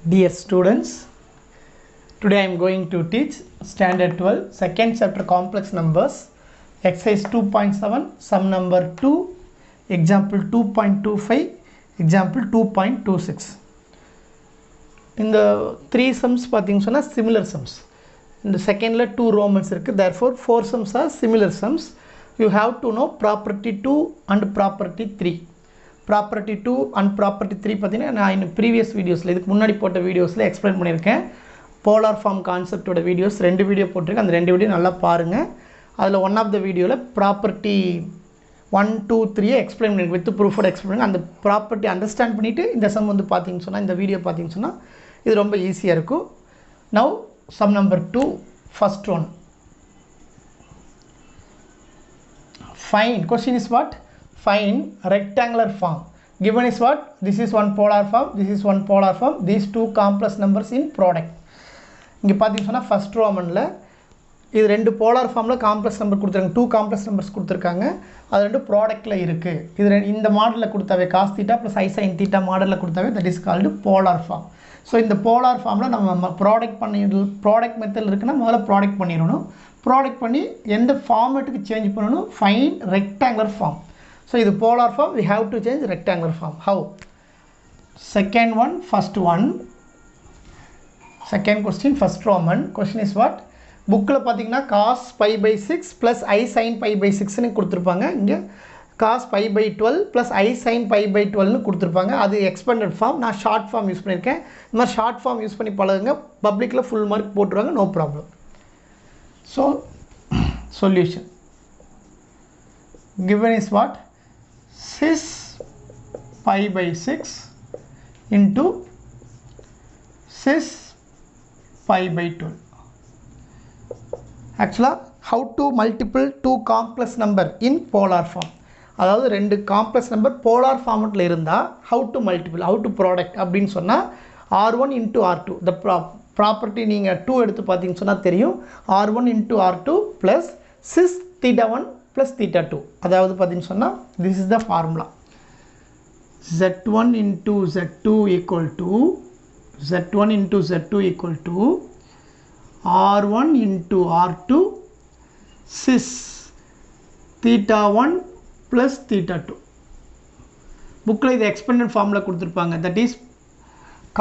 Dear students, today I am going to teach Standard 12, second chapter complex numbers, exercise 2.7, sum number 2, example 2.25, example 2.26. In the three sums, similar sums. In the second, 2 Romans, therefore 4 sums are similar sums. You have to know property 2 and property 3. Property 2 and property 3 நான் in previous videosல இதுக்கு முன்னாடி போட்ட வீடியோஸ்ல explain பண்ணியிருக்கேன். polar form concept ஓட videos 2 video போட்டிருக்கேன். அந்த 2 video நல்லா பாருங்க. அதுல one of the வீடியோல property 1 2 3 எக்ஸ்பிளைன் பண்ணிருக்கேன். with proof ஓட எக்ஸ்பிளைன் பண்ணி அந்த ப்ராப்பர்ட்டி அண்டர்ஸ்டாண்ட் பண்ணிட்டு இந்த சம் வந்து பாத்தீங்க சொன்னா இந்த வீடியோ பாத்தீங்க சொன்னா இது ரொம்ப ஈஸியா இருக்கும். Now sum number 2, first one. Find, question is what? Find rectangular form. Given is what? This is one polar form, this is one polar form, these two complex numbers in product. இங்க பாத்தீங்கன்னா first Romanல இது ரெண்டு polar formல complex number கொடுத்திருக்காங்க, two complex numbers கொடுத்திருக்காங்க. அது ரெண்டு ப்ராடக்ட்ல இருக்கு. இது இந்த மாடல்ல கொடுத்தாவே cos θ plus i sin θ மாடல்ல கொடுத்தாவே that is called polar form. So இந்த polar formல நம்ம ப்ராடக்ட் மெத்தட்ல இருக்குனா முதல்ல ப்ராடக்ட் பண்ணிரணும். ப்ராடக்ட் பண்ணி எந்த ஃபார்மேட்டுக்கு சேஞ்ச் பண்ணனும்? Find rectangular form. So this polar form we have to change rectangular form. How? Second one, first one. Second question, first Roman. Question is what? Bookல பாத்தீங்கன்னா cos pi by 6 plus i sin pi by 6 னு கொடுத்திருப்பாங்க. இங்க cos pi by 12 plus i sin pi by 12 னு கொடுத்திருப்பாங்க. அது expanded form. நான் short form use பண்ணிருக்கேன். இந்த மாதிரி short form யூஸ் பண்ணி பழகுங்க. பப்ளிக்ல full mark போட்டுருவாங்க, no problem. So solution. Given is what? 6 pi by 6 into 6 pi by 12. Actually, how to multiple two complex number in polar form? அதாவது ரெண்டு complex number polar formatல இருந்தா how to multiple, how to product அப்படினு சொன்னா r1 into r2. The property நீங்க 2 எடுத்து பாத்தீங்க சொன்னா தெரியும். r1 into r2 plus 6 θ1 plus θ2. அதாவது பாத்தீங்க சொன்னா this is the formula. z1 into z2 equal to z1 into z2 equal to r1 into r2 6 θ1 plus θ2. புக்ல இது எக்ஸ்பெண்டட் ஃபார்முலா கொடுத்திருப்பாங்க. that is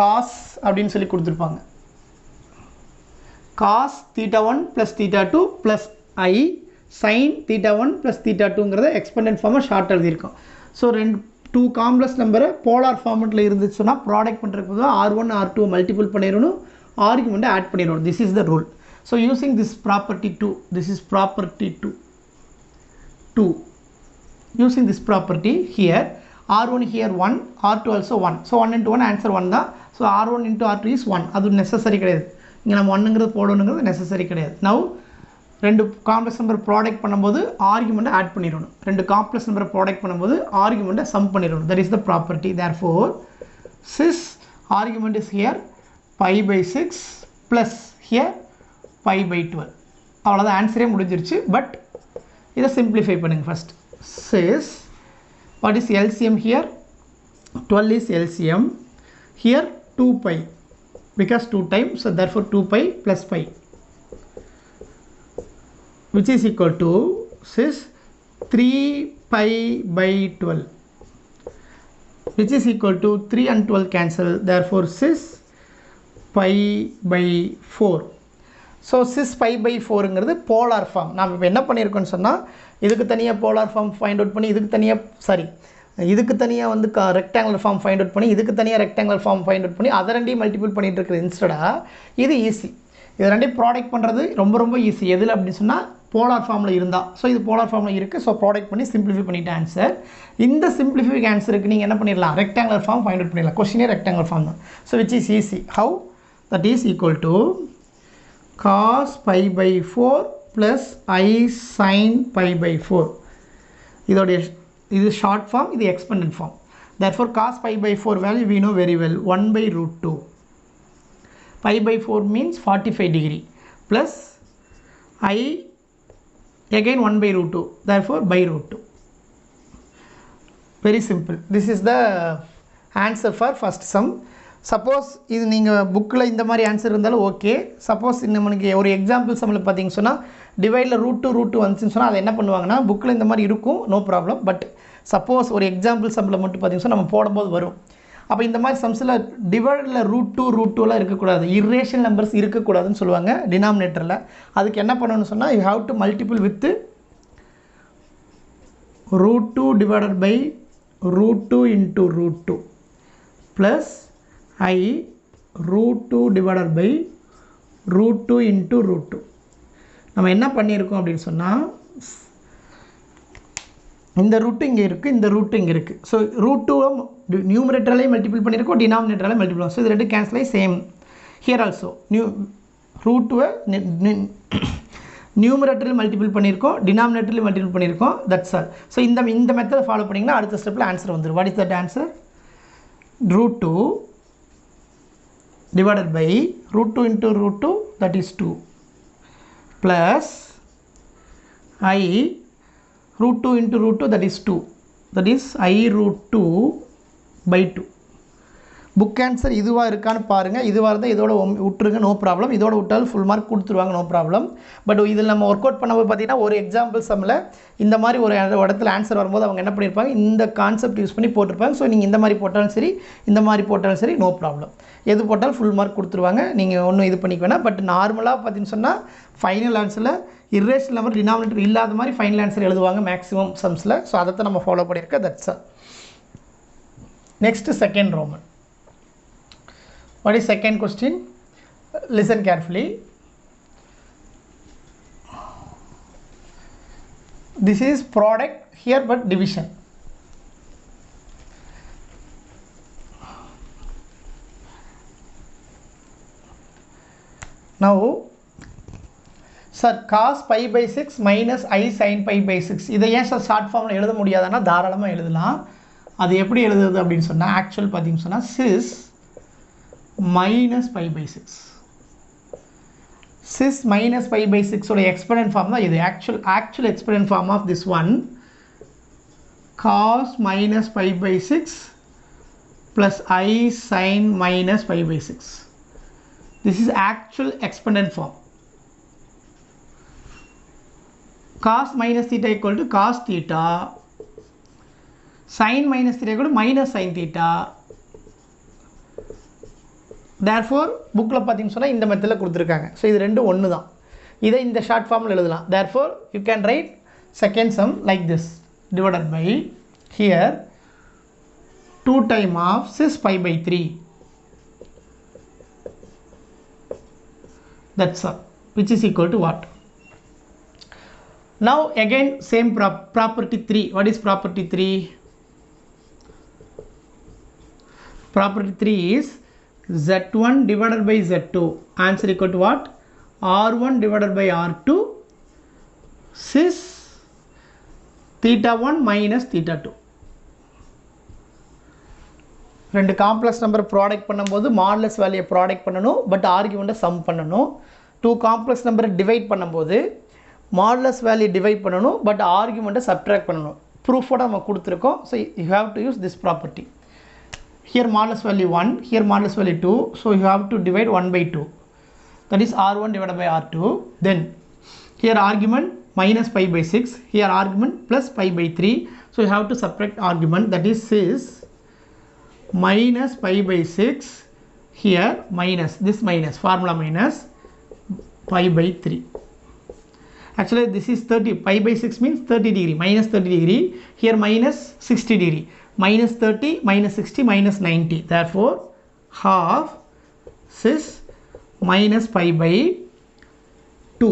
cos அப்படினு சொல்லி கொடுத்திருப்பாங்க. cos θ1 plus θ2 plus i sin θ1 plus θ2 ங்கறத எக்ஸ்பெண்டட் ஃபார்மா ஷார்ட் எழுதி இருக்கோம். சோ ரெண்டு two காம்ப்ளெக்ஸ் நம்பரை போலார் ஃபார்மட்ல இருந்துச்சுனா ப்ராடக்ட் பண்றதுக்கு r1 r2 மல்டிபிள் பண்ணிரணும், ஆர்குமென்ட் ஆட் பண்ணிரணும். this is the rule. So using this property 2, this is property 2. Using this property here, r1 here 1, r2 also 1. So 1 into 1 answer 1 தான். So r1 into r2 is 1. அது necessary கிடையாது. இங்க நம்ம 1 ங்கறது போடணும்ங்கிறது necessary கிடையாது. Now ரெண்டு காம்ப்ளெக்ஸ் நம்பர் ப்ராடக்ட் பண்ணும்போது ஆர்குமென்ட் ஆட் பண்ணிரணும். ரெண்டு காம்ப்ளெக்ஸ் நம்பர் ப்ராடக்ட் பண்ணும்போது ஆர்குமென்ட் சம் பண்ணிரணும். that is the property. Therefore 6 argument is here pi by 6 plus here pi by 12. அவ்வளவுதான், ஆன்சரே முடிஞ்சிருச்சு. பட் இத சிம்பிளிஃபை பண்ணுங்க first. 6, what is LCM here? 12 is LCM. Here 2 pi because 2 times, so therefore 2 pi plus pi, which is equal to 6 3 pi by 12, which is equal to 3 and 12 cancel, therefore 6 pi by 4. so 6 pi by 4 ங்கிறது polar form. நாம இப்ப என்ன பண்ணிருக்கோம்னு சொன்னா இதுக்கு தனியா polar form find out பண்ணி இதுக்கு தனியா வந்து rectangular form find out பண்ணி இதுக்கு தனியா rectangular form find out பண்ணி அத ரெண்டையும் மல்டிபிள் பண்ணிட்டு இருக்கிற இன்ஸ்டடா இது ஈஸி. இது ரெண்டையும் ப்ராடக்ட் பண்றது ரொம்ப ரொம்ப ஈஸி. எதுல அப்படி சொன்னா போலார் ஃபார்ம்ல இருந்தா. சோ இது போலார் ஃபார்ம்ல இருக்கு. சோ ப்ராடக்ட் பண்ணி சிம்பிளிஃபை பண்ணிட்ட ஆன்சர். இந்த சிம்பிளிஃபைட் ஆன்சருக்கு நீங்க என்ன பண்ணிரலாம்? ரெக்டாங்குலர் ஃபார்ம் ஃபைண்ட் அவுட் பண்ணிரலாம். क्वेश्चनே ரெக்டாங்குலர் ஃபார்ம் தான். So which is easy. How? That is equal to cos pi by 4 plus i sin pi by 4. இது ஷார்ட் ஃபார்ம், இது expanded form. Therefore cos pi by 4 value we know very well, 1 by root 2. Pi by 4 means 45 degree plus I again 1 by root 2, therefore by root 2. Very simple. This is the answer for first sum. Suppose இது நீங்கள் புக்கில் இந்த மாதிரி answer இருந்தாலும் okay. Suppose நம்மளுக்கு ஒரு example சம்மில் பார்த்தீங்கன்னு சொன்னால் டிவைடில் ரூட் 2 வந்துச்சுன்னு சொன்னால் அதை என்ன பண்ணுவாங்கன்னா புக்கில் இந்த மாதிரி இருக்கும், நோ ப்ராப்ளம். பட் சப்போஸ் ஒரு எக்ஸாம்பிள் சம்மில் மட்டும் பார்த்தீங்கன்னா நம்ம போடும்போது வரும். அப்போ இந்த மாதிரி சம்ஸில் டிவைடில் ரூட் 2 இருக்கக்கூடாது, இர்ரேஷனல் நம்பர்ஸ் இருக்கக்கூடாதுன்னு சொல்லுவாங்க டினாமினேட்டரில். அதுக்கு என்ன பண்ணணும்னு சொன்னால் you have to multiple with √2 divided by √2 into √2 plus I √2 divided by √2 into √2. நம்ம என்ன பண்ணியிருக்கோம் அப்படின்னு சொன்னால் இந்த ரூட்டு இங்கே இருக்குது, இந்த ரூட்டு இங்கே இருக்குது. ஸோ √2 நியூமரேட்டர்லேயே மல்டிபிள் பண்ணியிருக்கோம், டினாமினேட்டர்லேயே மல்டிபிள் பண்ணுவோம். ஸோ இது ரெண்டு கேன்சல் ஆகி சேம் ஹியர் ஆல்சோ √2 நியூமரேட்டரில் மல்டிபிள் பண்ணியிருக்கோம், டினாமினேட்டரில் மல்டிபிள் பண்ணியிருக்கோம். That's all. ஸோ இந்த மெத்தடை ஃபாலோ பண்ணிங்கன்னா அடுத்த ஸ்டெப்பில் ஆன்சர் வந்துடும். What is that answer? √2 divided by √2 into √2, that is 2, plus I √2 into √2, that is 2, that is I √2 by 2. Book answer இதுவாக இருக்கான்னு பாருங்கள். இதுவாக இருந்தால் இதோட விட்டுருங்க, நோ ப்ராப்ளம். இதோட விட்டாலும் ஃபுல் மார்க் கொடுத்துருவாங்க, நோ ப்ராப்ளம். பட் இதில் நம்ம ஒர்க் அவுட் பண்ணும்போது பார்த்தீங்கன்னா ஒரு எக்ஸாம்பிள் சம்மில் இந்த மாதிரி ஒரு இடத்துல ஆன்சர் வரும்போது அவங்க என்ன பண்ணியிருப்பாங்க, இந்த கான்செப்ட் யூஸ் பண்ணி போட்டிருப்பாங்க. ஸோ நீங்கள் இந்த மாதிரி போட்டாலும் சரி, இந்த மாதிரி போட்டாலும் சரி, நோ ப்ராப்ளம். எது போட்டாலும் ஃபுல் மார்க் கொடுத்துருவாங்க, நீங்கள் ஒன்றும் இது பண்ணிக்க வேணாம். பட் நார்மலாக பார்த்தீங்கன்னு சொன்னால் ஃபைனல் ஆன்சரில் இர்ரேஷனல் நம்பர் டினாமினேட்டர் இல்லாத மாதிரி ஃபைனல் ஆன்சர் எழுதுவாங்க மேக்ஸிமம் சம்ஸில். ஸோ அதை நம்ம ஃபாலோ பண்ணியிருக்கேன். That's all. Next second Roman. What is second question? Listen carefully. This is product here but division. Now sir, cos pi by 6 minus I sin pi by 6 இதை ஏன் sir short ஃபார்மில் எழுத முடியாதுன்னா தாராளமாக எழுதலாம். அது எப்படி எழுதுறது அப்படின்னு சொன்னால் ஆக்சுவல் பார்த்தீங்கன்னு சொன்னால் sis minus pi by 6. Cis minus pi by 6 ஓட exponent form தான் இது. actual exponent form of this one cos minus pi by 6 plus I sin minus pi by 6. This is actual exponent form. Cos minus theta equal to cos theta, sin minus theta equal to minus sin theta. Therefore புக்கில் பார்த்தீங்கன்னு சொன்னால் இந்த மெத்தடில் கொடுத்துருக்காங்க. So இது ரெண்டும் ஒன்று தான். இதை இந்த ஷார்ட் ஃபார்மில் எழுதலாம். Therefore you can write second sum like this divided by here 2 time of cis pi by 3. That's all, which is equal to what? Now again same property 3. What is property 3? Property 3 is Z1 divided by Z2, answer equal to what? R1 divided by R2 cis theta 1 minus theta 2. ரெண்டு complex number product பண்ணும்போது modulus வேல்யூயை product பண்ணணும், but ஆர்குமெண்ட்டை some பண்ணணும். 2 complex நம்பரை divide பண்ணும்போது modulus value divide பண்ணணும், but ஆர்குமெண்ட்டை subtract பண்ணணும். ப்ரூஃபோட நம்ம கொடுத்துருக்கோம். So you have to use this property. Here modulus value 1, here modulus value 2, so you have to divide 1 by 2, that is R1 divided by R2. Then here argument minus pi by 6, here argument plus pi by 3, so you have to subtract argument, that is minus pi by 6, here minus, this minus, formula minus pi by 3. Actually this is 30, pi by 6 means 30 degree, minus 30 degree, here minus 60 degree, minus 30, minus 60, minus 90. Therefore, half cis minus pi by 2.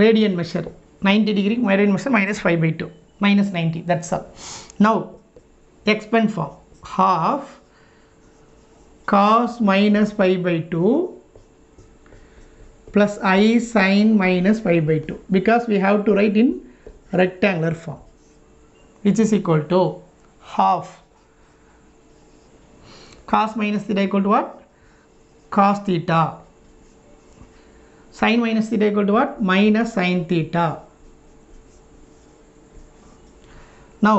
Radian measure 90 degree, radian measure minus pi by 2, minus 90. That's all. Now, expand form half cos minus pi by 2 plus I sin minus pi by 2, because we have to write in rectangular form, which is equal to half cos minus theta equal to what? Cos theta. Sin minus theta equal to what? Minus sin theta. Now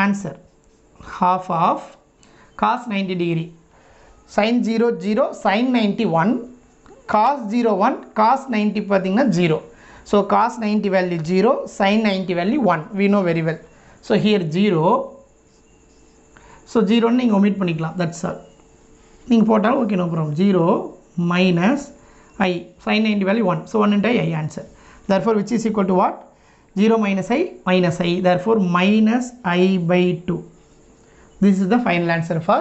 answer half of cos 90 degree. sin 0 0 sin 90 1 cos 0 1 cos 90 பார்த்தீங்கன்னா 0 so cos 90 value 0 sin 90 value 1 we know very well so here 0 so 0 ன்னு நீங்க omit பண்ணிக்கலாம் that's all நீங்க போட்டாலும் okay no problem 0 minus I sin 90 value 1 so 1 into I answer therefore which is equal to what 0 minus I therefore minus I by 2 this is the final answer for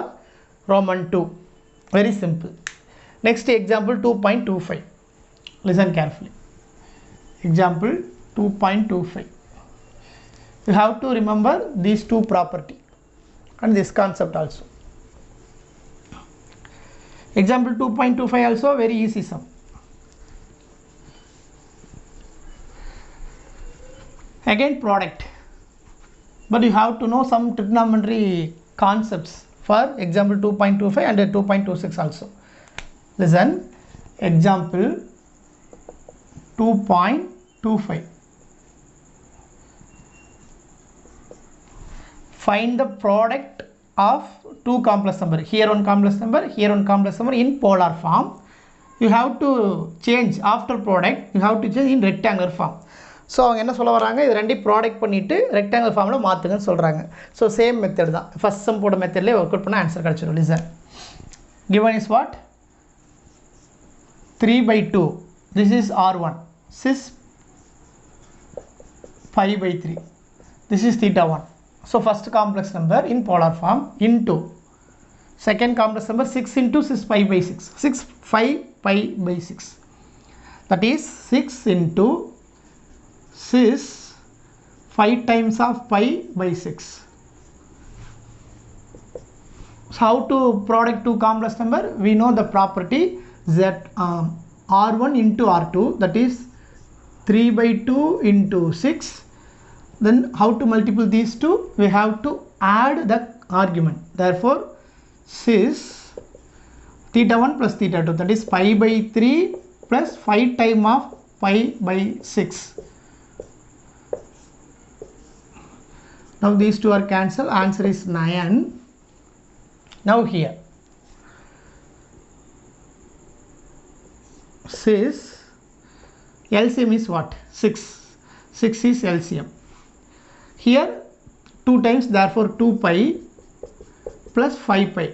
Roman 2 very simple next example 2.25 listen carefully example 2.25 you have to remember these two property and this concept also example 2.25 also very easy sum again product but you have to know some trigonometry concepts for example 2.25 and 2.26 also listen example 2.25 find the product of two complex number here one complex number here one complex number in polar form you have to change after product you have to change in rectangular form so அவங்க என்ன சொல்ல வராங்க இது ரெண்டையும் product பண்ணிட்டு rectangular ஃபார்ம்ல மாத்துங்கன்னு சொல்றாங்க so same method தான் first sum போட மெத்தட்லயே வொர்க் அவுட் பண்ணா ஆன்சர் கிடைச்சிரும் listen given is what 3/2 this is r1 cis pi by 3 this is theta 1 so first complex number in polar form into second complex number 6 into cis pi by 6 6 5 pi by 6 that is 6 into cis 5 times of pi by 6 so how to product two complex number we know the property that r1 into r2 that is 3/2 into 6 then how to multiply these two we have to add the argument therefore cis theta 1 plus theta 2 that is pi by 3 plus 5 time of pi by 6 now these two are cancelled answer is 9 now here cis LCM is what 6 is LCM here 2 times therefore 2 pi plus 5 pi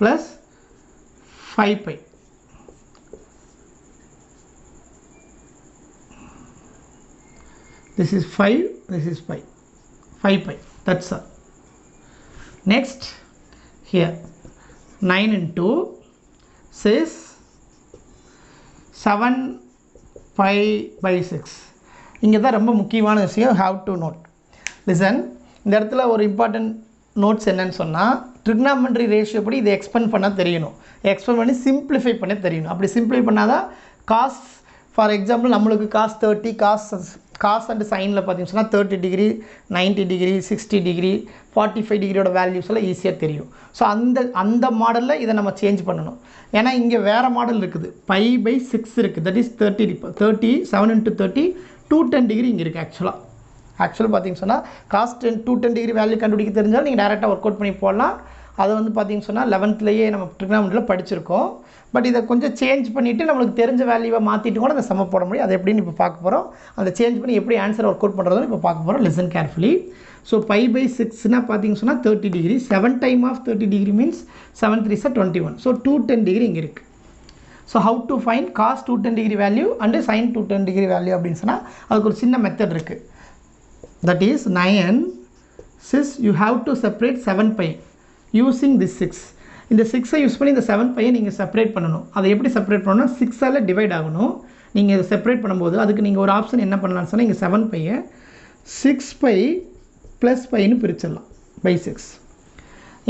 plus 5 pi this is 5 this is pi 5 pi that's all next here 9 into cis 7 pi by 6 இங்க தான் ரொம்ப முக்கியமான விஷயம் have to note listen இந்த இடத்துல ஒரு important notes என்னன்னு சொன்னா trigonometry ratio படி இதை எக்ஸ்பெண்ட் பண்ண தெரியணும் எக்ஸ்பெண்ட் பண்ணி சிம்பிளிஃபை பண்ண தெரியணும் அப்படி சிம்பிளிஃபை பண்ணாதான் cos for example நம்மளுக்கு cos 30 cos and sin ல பாத்தீங்கன்னா சொன்னா 30 degree 90 degree 60 degree 45 degree ஓட வேல்யூஸ் எல்லாம் ஈஸியா தெரியும் சோ அந்த மாடல்ல இத நம்ம சேஞ்ச் பண்ணனும் ஏனா இங்க வேற மாடல் இருக்குது pi by 6 இருக்கு that is 30 7 into 30 210 degree இங்க இருக்கு ஆக்சுவலா பாத்தீங்கன்னா சொன்னா cos 210 degree வேல்யூ கண்டுபிடிக்க தெரிஞ்சால் நீங்க டைரக்டா வொர்க் அவுட் பண்ணி போடலாம் அது வந்து பாத்தீங்கன்னா சொன்னா 11th லயே நம்ம trigonometryல படிச்சிருக்கோம் பட் இத கொஞ்சம் சேஞ்ச் பண்ணிட்டு நமக்கு தெரிஞ்ச வேல்யூவை மாத்திட்டு கூட அந்த சம போட முடியும் அது எப்படின்னு இப்ப பார்க்க போறோம் அந்த சேஞ்ச் பண்ணி எப்படி ஆன்சர் வொர்க் அவுட் பண்றதுன்னு இப்ப பார்க்க போறோம் listen carefully so pi by 6 னா பாத்தீங்கன்னா சொன்னா 30 degree 7 time of 30 degree means 7 3 is 21 so 210 degree இங்க இருக்கு so how to find cos 210 degree value and sin 210 degree value அப்படினு சொன்னா அதுக்கு ஒரு சின்ன மெத்தட் இருக்கு that is 9 cis you have to separate 7 pi using this 6 இந்த 6 யூஸ் பண்ணி இந்த 7 pi நீங்க செப்பரேட் பண்ணனும் அதை எப்படி செப்பரேட் பண்ணனும் 6 ஆல டிவைட் ஆகணும் நீங்க இத செப்பரேட் பண்ணும்போது அதுக்கு நீங்க ஒரு ஆப்ஷன் என்ன பண்ணலாம்னு சொன்னா இங்க 7 pi 6 pi plus pi னு பிரிச்சிடலாம் by 6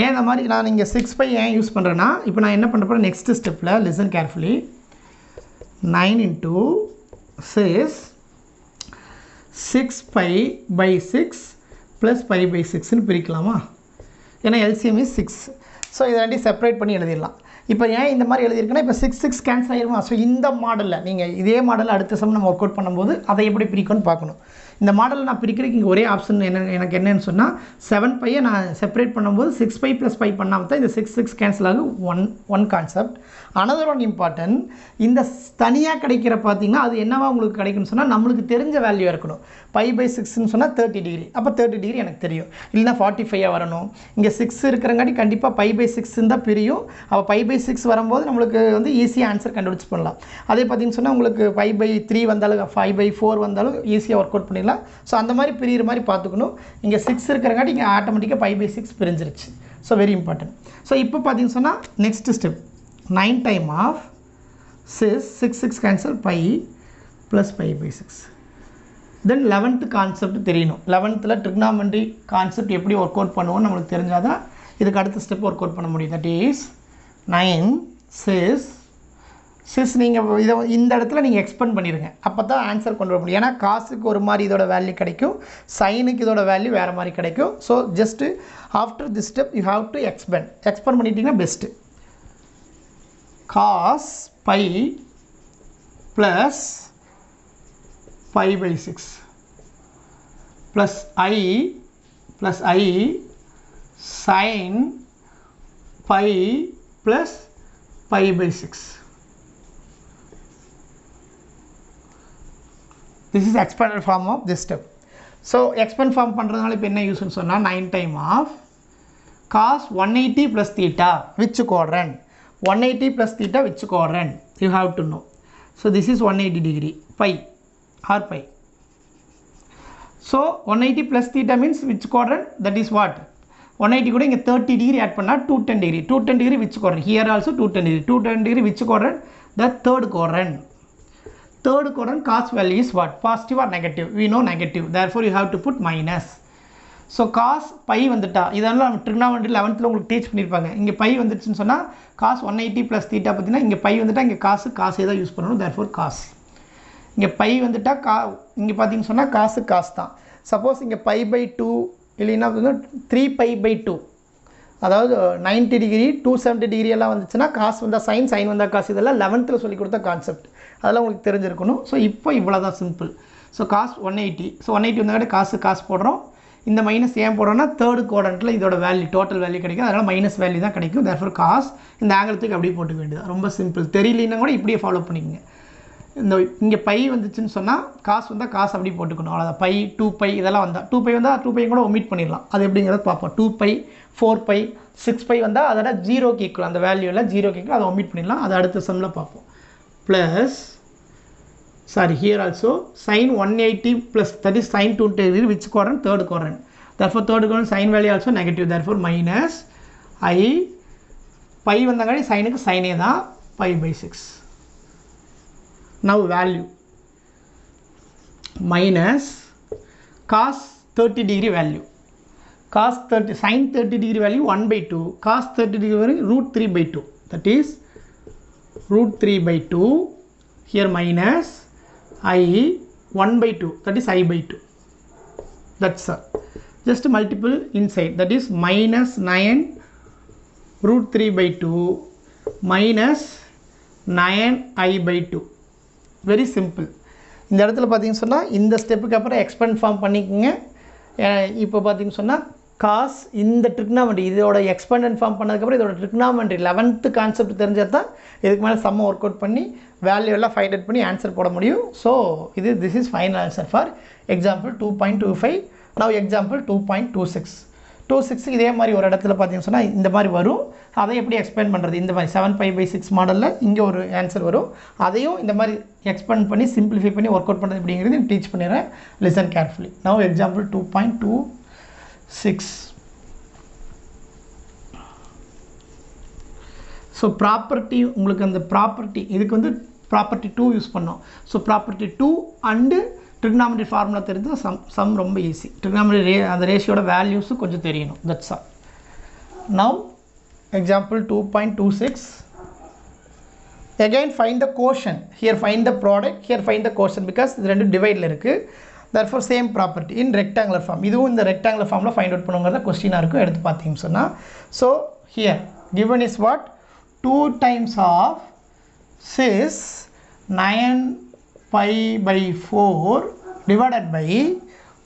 ஏன் இந்த மாதிரி நான் இங்க 6 pi ஏன் யூஸ் பண்றேன்னா இப்போ நான் என்ன பண்ணப் போறேன் நெக்ஸ்ட் ஸ்டெப்ல listen carefully 9 into cis 6 pi by 6 plus pi by 6 னு பிரிக்கலாமா ஏனா LCM is 6 சோ இத ரெண்டையும் செப்பரேட் பண்ணி எழுதிடலாம் இப்போ ஏன் இந்த மாதிரி எழுதி இருக்கேன்னா இப்போ 6 6 கேன்சல் ஆயிருமா சோ இந்த மாடல்ல நீங்க இதே மாடல்ல அடுத்த சம் நம்ம வொர்க் அவுட் பண்ணும்போது அதை எப்படி பிரிக்கணும்னு பார்க்கணும் இந்த மாடல் நான் பிரிக்கிறதுக்கு இங்கே ஒரே ஆப்ஷன் எனக்கு என்னன்னு சொன்னால் 7 பையை நான் செப்பரேட் பண்ணும்போது 6 பை + 5 பண்ணாமல் தான் இந்த 6 கேன்சல் ஆகும். One concept. Another one important, இந்த தனியாக கிடைக்கிற பார்த்தீங்கன்னா அது என்னவா உங்களுக்கு கிடைக்கும்னு சொன்னால் நம்மளுக்கு தெரிஞ்ச வேல்யூ இருக்கணும். π/6ன்னு சொன்னால் 30 டிகிரி. அப்போ 30 டிகிரி எனக்கு தெரியும், இல்லைனா 45 வரணும். இங்கே 6 இருக்கிறங்காட்டி கண்டிப்பாக π/6 தான் பிரியும். அப்போ π/6 வரும்போது நம்மளுக்கு வந்து ஈஸியாக ஆன்சர் கண்டுபிடிச்சி பண்ணலாம். அதே பார்த்தீங்கன்னு சொன்னால் உங்களுக்கு 5/3 வந்தாலும் 5/4 வந்தாலும் ஈஸியாக ஒர்க் அவுட் பண்ணிடலாம். ஸோ அந்த மாதிரி பிரிகிற மாதிரி பார்த்துக்கணும். இங்கே 6 இருக்கிறங்காட்டி இங்கே ஆட்டோமேட்டிக்காக π/6 பிரிஞ்சிருச்சு. So very important. ஸோ இப்போ பார்த்தீங்கன்னு சொன்னால் next step 9 time of 6 cancel π + π/6. Then 11th concept தெரியணும். 11th ட்ரிக்னாமெட்ரி கான்செப்ட் எப்படி ஒர்க் அவுட் பண்ணுவோம்னு நம்மளுக்கு தெரிஞ்சால் தான் இதுக்கு அடுத்த ஸ்டெப் ஒர்க் அவுட் பண்ண முடியும். தட் இஸ் 9 6 நீங்கள் இதை இந்த இடத்துல நீங்கள் எக்ஸ்பெண்ட் பண்ணிடுங்க. அப்போ தான் ஆன்சர் கொண்டு வர முடியும். ஏன்னா காசுக்கு ஒரு மாதிரி இதோட வேல்யூ கிடைக்கும், சைனுக்கு இதோட வேல்யூ வேறு மாதிரி கிடைக்கும். So just after this step you have to expand பண்ணிட்டீங்கன்னா best. cos π + π/6 plus I sin π plus π/6. This is expanded form of this step. So expand form பண்ணுறதுனால இப்போ என்ன யூஸ்ன்னு சொன்னால் 9 time of cos 180 plus theta which quadrant, 180 plus theta which quadrant you have to know. So this is 180 degree pi or pi. So 180 plus theta means which quadrant, that is what 180 கூட இங்கே 30 degree add பண்ணால் 210 degree. 210 degree which quadrant, here also 210 degree. 210 degree which quadrant, the third quadrant. Third quadrant cos value is what, positive or negative, we know negative, therefore you have to put minus. So cos pi வந்துட்டா இதெல்லாம் நம்ம trigonometry 11th உங்களுக்கு teach பண்ணியிருப்பாங்க. இங்கே by வந்துடுச்சுன்னு சொன்னால் cos 180 + θ பார்த்தீங்கன்னா இங்கே by வந்துட்டால் இங்கே காசே தான் யூஸ் பண்ணணும். Therefore cos. இங்கே பை வந்துட்டால் இங்கே பார்த்தீங்கன்னு சொன்னால் காசு தான். சப்போஸ் இங்கே π/2 இல்லைன்னா 3π/2, அதாவது 90 டிகிரி 270 டிகிரி எல்லாம் வந்துச்சுன்னா காசு வந்தால் சைன் வந்தால் காசு, இதெல்லாம் 11th சொல்லி கொடுத்த கான்செப்ட், அதெல்லாம் உங்களுக்கு தெரிஞ்சிருக்கணும். ஸோ இப்போ இவ்வளோ தான் சிம்பிள். ஸோ காஸ் 180, ஸோ 180 வந்தால் காசு போடுறோம். இந்த மைனஸ் ஏன் போடுறோம்னா தேர்ட் குவாட்ரண்ட்டில் இதோட வேல்யூ டோட்டல் வேல்யூ கிடைக்கும், அதனால் மைனஸ் வேல்யூ தான் கிடைக்கும். தேர்ஃபோர் காஸ் இந்த ஆங்கிலத்துக்கு அப்படியே போட்டுக்க வேண்டியது, ரொம்ப சிம்பிள். தெரியலன்னா கூட இப்படியே ஃபாலோ பண்ணிக்கோங்க. இந்த இங்கே பை வந்துச்சுன்னு சொன்னால் காசு வந்தால் காசு அப்படி போட்டுக்கணும், அவ்வளோதான். பை 2π இதெல்லாம் வந்தால் 2π வந்தால் 2π கூட ஒமிட் பண்ணிடலாம். அது எப்படிங்கிறத பார்ப்போம். 2π 4π 6π வந்தால் அதோட 0க்கு ஈக்குவல், அந்த வேல்யூவில் 0க்கு ஈக்குவல், அதை ஒமிட் பண்ணிடலாம். அது அடுத்த சம்மில் பார்ப்போம். Plus here also sin 180 plus, that is sin 220 degree which quadrant, third quadrant. Therefore third quadrant sin value also negative, therefore minus I pi வந்தங்காடி சைனுக்கு சைனே தான் π/6. now value minus cos 30 degree value, cos 30 sin 30 degree value 1/2, cos 30 degree value √3/2, that is √3/2. here minus I 1/2, that is I/2. that's all. just multiple inside, that is minus 9 √3/2 minus 9 I/2. very simple. இந்த இடத்துல பார்த்தீங்கன்னு சொன்னால் இந்த ஸ்டெப்புக்கு அப்புறம் expand form பண்ணிக்கோங்க. இப்போ பார்த்தீங்கன்னு சொன்னால் காஸ் இந்த ட்ரிக்னாமெட்ரி இதோட எக்ஸ்பெண்டன்ட் ஃபார்ம் பண்ணதுக்கப்புறம் இதோட ட்ரிக்னாமெட்ரி 11th கான்செப்ட் தெரிஞ்சால் தான் இதுக்கு மேலே சம்ம ஒர்க் அவுட் பண்ணி வேல்யூ எல்லாம் ஃபைண்ட் அவுட் பண்ணி ஆன்சர் போட முடியும். So this is final answer for example 2.25. now example 2.26 இதே மாதிரி ஒரு இடத்துல பார்த்தீங்கன்னு சொன்னால் இந்த மாதிரி வரும். அதை எப்படி எக்ஸ்பெண்ட் பண்ணுறது, இந்த மாதிரி 7π/6 மாடலில் இங்கே ஒரு ஆன்சர் வரும். அதையும் இந்த மாதிரி எக்ஸ்பெண்ட் பண்ணி சிம்பிளிஃபை பண்ணி ஒர்க் அவுட் பண்ணுறது அப்படிங்கிறது டீச் பண்ணிடுறேன். Listen carefully. now example 2.26. So property உங்களுக்கு அந்த ப்ராப்பர்ட்டி இதுக்கு வந்து ப்ராப்பர்ட்டி 2 யூஸ் பண்ணோம். So property 2 and trigonometry formula தெரிஞ்சு சம் ரொம்ப ஈஸி. ட்ரிக்னாமெட்ரி அந்த ரேஷியோட வேல்யூஸும் கொஞ்சம் தெரியணும். That's all. Now example 2.26. again find the quotient, here find the product, here find the quotient, because இது ரெண்டு டிவைடில் இருக்குது. therefore same property in rectangular form. இதுவும் இந்த rectangular formல find out பண்ணுங்கிறத கொஸ்டினாக இருக்கும். எடுத்து பார்த்தீங்கன்னு சொன்னால் so here given is what, 2 times of 6 9π/4 divided by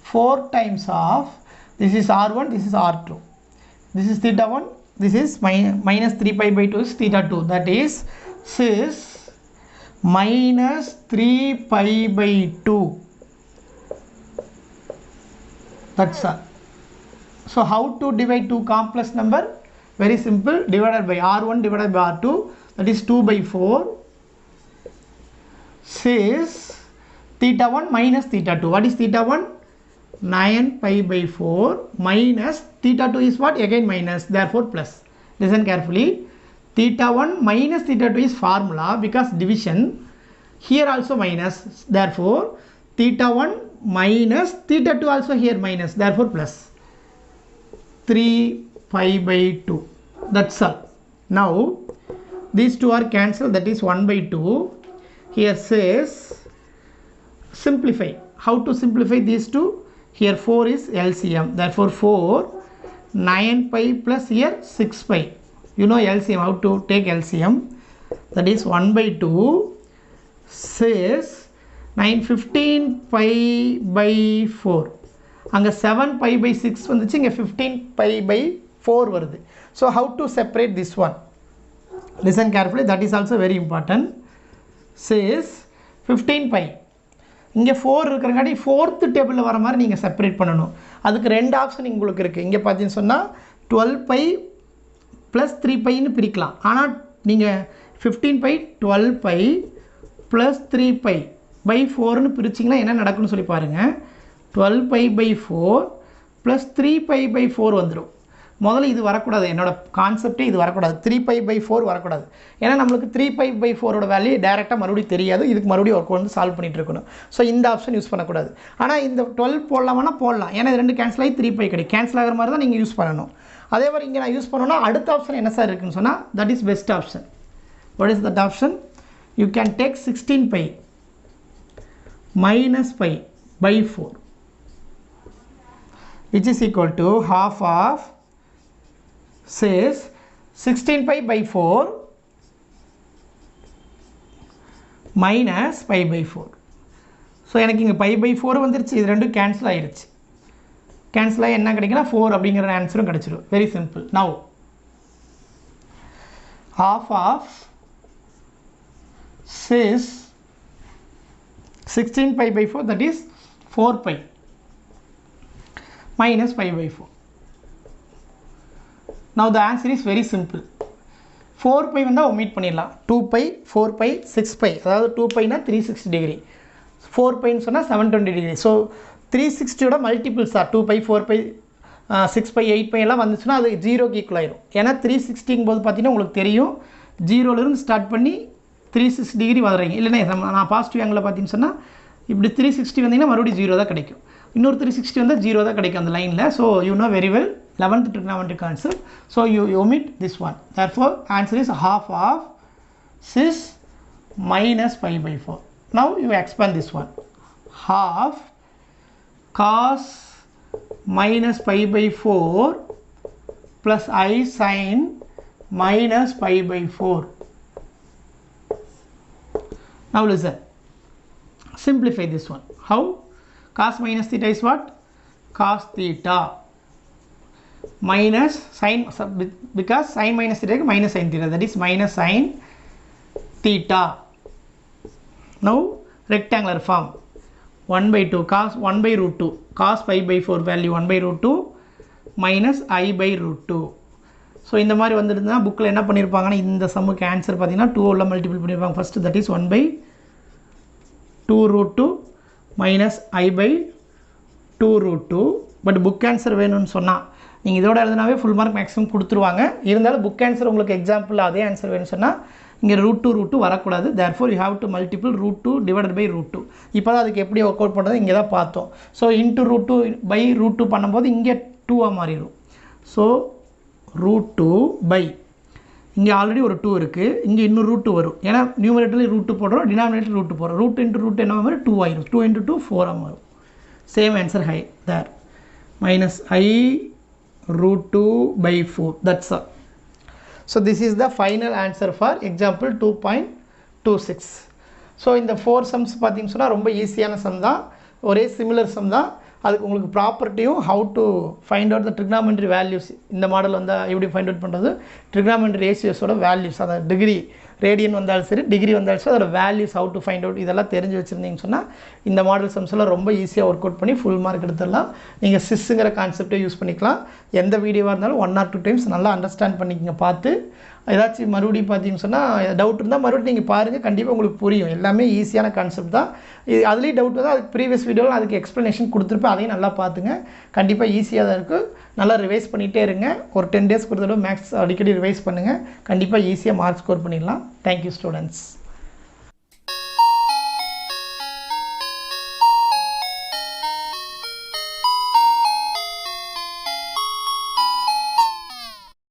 4 times of, this is R1, this is R2. This is theta 1, this is minus 3 pi by 2 is theta 2. That is cis minus 3 pi by 2. That's all. So how to divide two complex number? Very simple. Divided by R1 divided by R2, that is 2 by 4. Cis theta 1 minus theta 2. What is theta 1? 9 pi by 4 minus theta 2 is what? Again minus, therefore plus. Listen carefully. Theta 1 minus theta 2 is formula because division. Here also minus, therefore theta 1 minus theta 2 also here minus, therefore plus. 3 pi by 2. That's all. Now these two are cancelled, that is 1 by 2. Here says simplify. How to simplify these two? Here 4 is LCM, therefore 4, 9 pi plus here 6 pi. You know LCM, how to take LCM, that is 1 by 2 says 9 15 pi by 4. அங்கே 7 pi by 6 வந்துச்சு, இங்கே 15 pi by 4 வருது. So how to separate this one? Listen carefully, that is also very important. Says 15 pi, இங்கே 4 இருக்கிறங்காட்டி 4th டேபிளில் வர மாதிரி நீங்கள் separate பண்ணணும். அதுக்கு ரெண்டு ஆப்ஷன் உங்களுக்கு இருக்குது. இங்கே பார்த்தீங்கன்னு சொன்னால் 12 pi ப்ளஸ் 3 பைன்னு பிரிக்கலாம். ஆனால் நீங்கள் 15 pi 12 pi plus 3 pi by 4ன்னு பிரிச்சிங்கன்னா என்ன நடக்குன்னு சொல்லி பாருங்கள். 12 pi by 4 plus 3 pi by 4 வந்துடும். முதல்ல இது வரக்கூடாது, என்னோட கான்செப்டே இது வரக்கூடாது. 3 pi by 4 வரக்கூடாது. ஏன்னா நம்மளுக்கு 3 pi by 4ஓட வேல்யூ டேரெக்டாக மறுபடியும் தெரியாது. இதுக்கு மறுபடியும் ஒர்க் வந்து சால்வ் பண்ணிட்டு இருக்கணும். ஸோ இந்த ஆப்ஷன் யூஸ் பண்ணக்கூடாது. ஆனால் இந்த 12 போடலாமான்னா போடலாம். ஏன்னா இது ரெண்டு கேன்சல் ஆகி 3 pi கிடைக்கும். கேன்சல் ஆகிற மாதிரி தான் நீங்கள் யூஸ் பண்ணணும். அதே மாதிரி இங்கே நான் யூஸ் பண்ணணும்னா அடுத்த ஆப்ஷன் என்ன சார் இருக்குன்னு சொன்னால், that is best option. What is that option? You can take 16 pi minus pi by 4, which is equal to half of, says 16 pi by 4 minus pi by 4. So எனக்கு இங்கே pi by 4 வந்துருச்சு, இது ரெண்டும் cancel ஆகிடுச்சு. Cancel ஆகி என்ன கிடைக்குன்னா 4 அப்படிங்கிற ஆன்சரும் கிடச்சிடும். Very simple. Now half of says 16 pi by 4, that is 4 pi minus pi by 4. Now the answer is very simple. 4 pi வந்தால் omit பண்ணிடலாம். 2 pi 4 pi 6 pi, அதாவது 2 pi னா 360 டிகிரி, 4 pi சொன்னால் 720 டிகிரி. ஸோ 360ஓட multiples are 2 pi 4 pi 6 pi 8 pi எல்லாம் வந்துச்சுன்னா அது 0க்கு ஈக்குவல் ஆயிரும். ஏன்னா 360 போது பார்த்தீங்கன்னா உங்களுக்கு தெரியும் 0லேருந்து ஸ்டார்ட் பண்ணி 360 டிகிரி வர்றீங்க. இல்லைன்னா நான் பாசிட்டிவ் ஆங்கிளில் பார்த்தீங்கன்னு சொன்னால் இப்படி 360 வந்தீங்கன்னா மறுபடியும் 0 தான் கிடைக்கும். இன்னொரு 360 வந்தால் 0 தான் கிடைக்கும் அந்த லைனில். So you know very well 11th trigonometric concept. So you omit this one. Therefore answer is half of 6 minus pi by 4. Now you expand this one. Half cos minus pi by 4 plus I sin minus pi by 4. Now listen. Simplify this one. How? Cos minus theta is what? Cos theta minus sin, because sin minus theta is minus sin theta, that is minus sin theta. Now rectangular form, 1 by 2 cos 1 by root 2 cos pi by 4 value 1 by root 2 minus I by root 2. So இந்த மாதிரி வந்துருந்தா புக்கில் என்ன பண்ணியிருப்பாங்கன்னா இந்த சம்முக்கு answer பார்த்தீங்கன்னா 2 multiple பண்ணியிருப்பாங்க first, that is 1 by 2 root 2 minus I by 2 root 2. But book answer வேணும்னு சொன்னால் நீங்கள் இதோட எழுதினாவே ஃபுல் மார்க் மேக்ஸிமம் கொடுத்துருவாங்க. இருந்தாலும் புக் ஆன்சர் உங்களுக்கு எக்ஸாம்பிள் அதே ஆன்சர் வேணும்னு சொன்னால் இங்கே ரூட் டூ வரக்கூடாது. Therefore you have to multiple root 2 divided by root 2. இப்போ தான் அதுக்கு எப்படி ஒர்க் அவுட் பண்ணுறது இங்கே தான் பார்த்தோம். So into root 2 by root 2 பண்ணும்போது இங்கே 2ஆக மாறிடும். ஸோ ரூட் 2 பை இங்கே ஆல்ரெடி ஒரு 2 இருக்குது, இங்கே இன்னும் ரூட் 2 வரும். ஏன்னா நியூமரேட்டர்லேயும் ரூட் 2 போடுறோம், டினாமினேட்டர் ரூட் 2 போடுறோம். ரூட் இன்ட்டு ரூட் என்ன மாதிரி 2 ஆயிரும். 2 into 2 4 மாறும். Same answer hi there minus I root 2 by 4. That's all. So this is the final answer for example 2.26. So இந்த 4 sums பார்த்தீங்கன்னு சொன்னால் ரொம்ப ஈஸியான சம் தான். ஒரே சிமிலர் சம் தான். அதுக்கு உங்களுக்கு ப்ராப்பர்ட்டியும் how to find out the trigonometry values, இந்த மாடல் வந்தால் எப்படி ஃபைண்ட் அவுட் பண்ணுறது, ட்ரிக்னாமெண்ட்ரி ரேஷியோஸோட வேல்யூஸ், அந்த டிகிரி ரேடியன் வந்தாலும் சரி டிகிரி வந்தாலும் சரி அதோட values how to find out இதெல்லாம் தெரிஞ்சு வச்சுருந்தீங்கன்னு சொன்னால் இந்த மாடல் சம்ஸ்லாம் ரொம்ப ஈஸியாக ஒர்க் அவுட் பண்ணி ஃபுல் மார்க் எடுத்துடலாம். நீங்கள் சிஸ்ஸுங்கிற கான்செப்டை யூஸ் பண்ணிக்கலாம். எந்த வீடியோவாக இருந்தாலும் 1 or 2 டைம்ஸ் நல்லா அண்டர்ஸ்டாண்ட் பண்ணிக்கங்க. பார்த்து ஏதாச்சும் மறுபடியும் பார்த்தீங்கன்னு சொன்னால் டவுட் இருந்தால் மறுபடியும் நீங்கள் பாருங்கள், கண்டிப்பாக உங்களுக்கு புரியும். எல்லாமே ஈஸியான கான்செப்ட் தான். இது அதுலேயும் டவுட் வந்தால் அதுக்கு ப்ரீவியஸ் வீடியோவில் அதுக்கு எக்ஸ்ப்ளனேஷன் கொடுத்துருப்பேன், அதையும் நல்லா பார்த்துங்க. கண்டிப்பாக ஈஸியாக தான் இருக்குது. நல்லா ரிவைஸ் பண்ணிகிட்டே இருங்க. ஒரு 10 days ஒரு தடவை மேக்ஸ் அடிக்கடி ரிவைஸ் பண்ணுங்கள். கண்டிப்பாக ஈஸியாக மார்க் ஸ்கோர் பண்ணிடலாம். Thank you students.